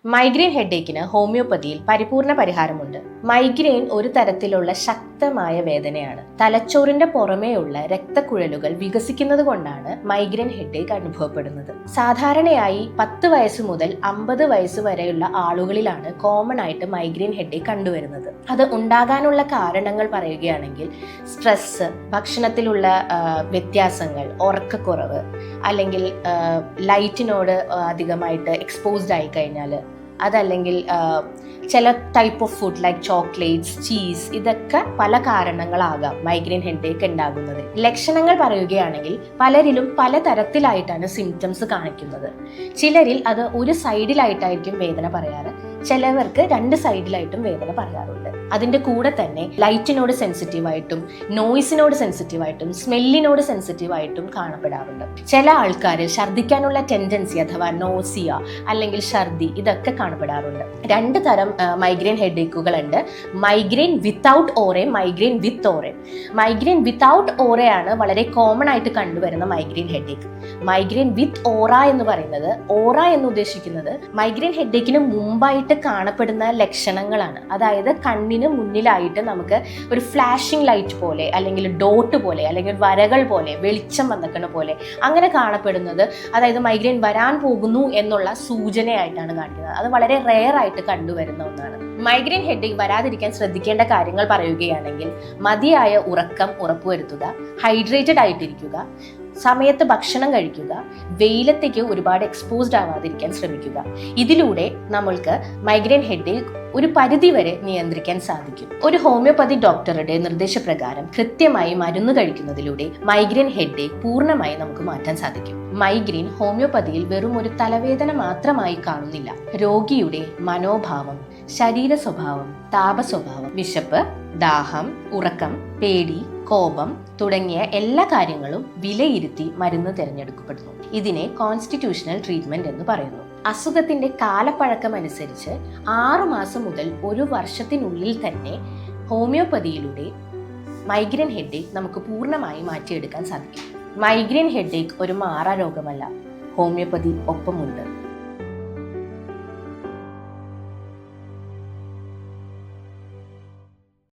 Migraine ഹെഡേക്കിന് ഹോമിയോപ്പതിയിൽ പരിപൂർണ പരിഹാരമുണ്ട്. Migraine ഒരു തരത്തിലുള്ള ശക്തമായ വേദനയാണ്. തലച്ചോറിന്റെ പുറമേയുള്ള രക്തക്കുഴലുകൾ വികസിക്കുന്നത് കൊണ്ടാണ് മൈഗ്രെയിൻ ഹെഡേക്ക് അനുഭവപ്പെടുന്നത്. സാധാരണയായി 10 വയസ്സ് മുതൽ 50 വയസ്സ് വരെയുള്ള ആളുകളിലാണ് കോമൺ ആയിട്ട് മൈഗ്രെയിൻ ഹെഡേക്ക് കണ്ടുവരുന്നത്. അത് ഉണ്ടാകാനുള്ള കാരണങ്ങൾ പറയുകയാണെങ്കിൽ സ്ട്രെസ്, ഭക്ഷണത്തിലുള്ള വ്യത്യാസങ്ങൾ, ഉറക്കക്കുറവ്, അല്ലെങ്കിൽ ലൈറ്റിനോട് അധികമായിട്ട് എക്സ്പോസ്ഡ് ആയി കഴിഞ്ഞാൽ, അതല്ലെങ്കിൽ ചില type of food like chocolates, cheese, ഇതൊക്കെ പല കാരണങ്ങളാകാം മൈഗ്രെയിൻ ഹെഡേക്ക് ഉണ്ടാകുന്നത്. ലക്ഷണങ്ങൾ പറയുകയാണെങ്കിൽ പലരിലും പല തരത്തിലായിട്ടാണ് സിംറ്റംസ് കാണിക്കുന്നത്. ചിലരിൽ അത് ഒരു സൈഡിലായിട്ടായിരിക്കും വേദന പറയാറ്, ചിലവർക്ക് 2 സൈഡിലായിട്ടും വേദന പറയാറുണ്ട്. അതിൻ്റെ കൂടെ തന്നെ ലൈറ്റിനോട് സെൻസിറ്റീവായിട്ടും നോയ്സിനോട് സെൻസിറ്റീവായിട്ടും സ്മെല്ലിനോട് സെൻസിറ്റീവായിട്ടും കാണപ്പെടാറുണ്ട്. ചില ആൾക്കാരിൽ ഛർദ്ദിക്കാനുള്ള ടെൻഡൻസി അഥവാ നോസിയ അല്ലെങ്കിൽ ഛർദി ഇതൊക്കെ കാണപ്പെടാറുണ്ട്. 2 തരം മൈഗ്രെയിൻ ഹെഡേക്കുകളുണ്ട്. മൈഗ്രെയിൻ വിത്തൗട്ട് ഓറെ, മൈഗ്രെയിൻ വിത്ത് ഓറെ. മൈഗ്രെയിൻ വിത്തൗട്ട് ഓറയാണ് വളരെ കോമൺ ആയിട്ട് കണ്ടുവരുന്ന മൈഗ്രെയിൻ ഹെഡേക്ക്. മൈഗ്രെയിൻ വിത്ത് ഓറ എന്ന് പറയുന്നത്, ഓറ എന്ന് ഉദ്ദേശിക്കുന്നത് മൈഗ്രെയിൻ ഹെഡേക്കിന് മുമ്പായിട്ട് കാണപ്പെടുന്ന ലക്ഷണങ്ങളാണ്. അതായത് കണ്ണിന് മുന്നിലായിട്ട് നമുക്ക് ഒരു ഫ്ലാഷിംഗ് ലൈറ്റ് പോലെ, അല്ലെങ്കിൽ ഡോട്ട് പോലെ, അല്ലെങ്കിൽ വരകൾ പോലെ, വെളിച്ചം വന്നിക്കുന്ന പോലെ അങ്ങനെ കാണപ്പെടുന്നത്, അതായത് മൈഗ്രെയിൻ വരാൻ പോകുന്നു എന്നുള്ള സൂചനയായിട്ടാണ് കാണിക്കുന്നത്. അത് വളരെ റെയർ ആയിട്ട് കണ്ടുവരുന്ന ഒന്നാണ്. മൈഗ്രെയിൻ ഹെഡേക്ക് വരാതിരിക്കാൻ ശ്രദ്ധിക്കേണ്ട കാര്യങ്ങൾ പറയുകയാണെങ്കിൽ മതിയായ ഉറക്കം ഉറപ്പുവരുത്തുക, ഹൈഡ്രേറ്റഡ് ആയിട്ടിരിക്കുക, സമയത്ത് ഭക്ഷണം കഴിക്കുക, വെയിലത്തേക്ക് ഒരുപാട് എക്സ്പോസ്ഡ് ആവാതിരിക്കാൻ ശ്രമിക്കുക. ഇതിലൂടെ നമ്മൾക്ക് മൈഗ്രെയിൻ ഹെഡേക്ക് ഒരു പരിധിവരെ നിയന്ത്രിക്കാൻ സാധിക്കും. ഒരു ഹോമിയോപ്പതി ഡോക്ടറുടെ നിർദ്ദേശപ്രകാരം കൃത്യമായി മരുന്ന് കഴിക്കുന്നതിലൂടെ മൈഗ്രെയിൻ ഹെഡേക്ക് പൂർണ്ണമായി നമുക്ക് മാറ്റാൻ സാധിക്കും. മൈഗ്രെയിൻ ഹോമിയോപ്പതിയിൽ വെറും ഒരു തലവേദന മാത്രമായി കാണുന്നില്ല. രോഗിയുടെ മനോഭാവം, ശരീര സ്വഭാവം, താപ സ്വഭാവം, വിശപ്പ്, ദാഹം, ഉറക്കം, പേടി, കോപം തുടങ്ങിയ എല്ലാ കാര്യങ്ങളും വിലയിരുത്തി മരുന്ന് തിരഞ്ഞെടുക്കപ്പെടുന്നു. ഇതിനെ കോൺസ്റ്റിറ്റ്യൂഷണൽ ട്രീറ്റ്മെന്റ് എന്ന് പറയുന്നു. അസുഖത്തിന്റെ കാലപ്പഴക്കം അനുസരിച്ച് 6 മാസം മുതൽ 1 വർഷത്തിനുള്ളിൽ തന്നെ ഹോമിയോപ്പതിയിലൂടെ മൈഗ്രെയിൻ ഹെഡേക്ക് നമുക്ക് പൂർണ്ണമായി മാറ്റിയെടുക്കാൻ സാധിക്കും. മൈഗ്രെയിൻ ഹെഡേക്ക് ഒരു മാറാ രോഗമല്ല. ഹോമിയോപ്പതി ഒപ്പമുണ്ട്.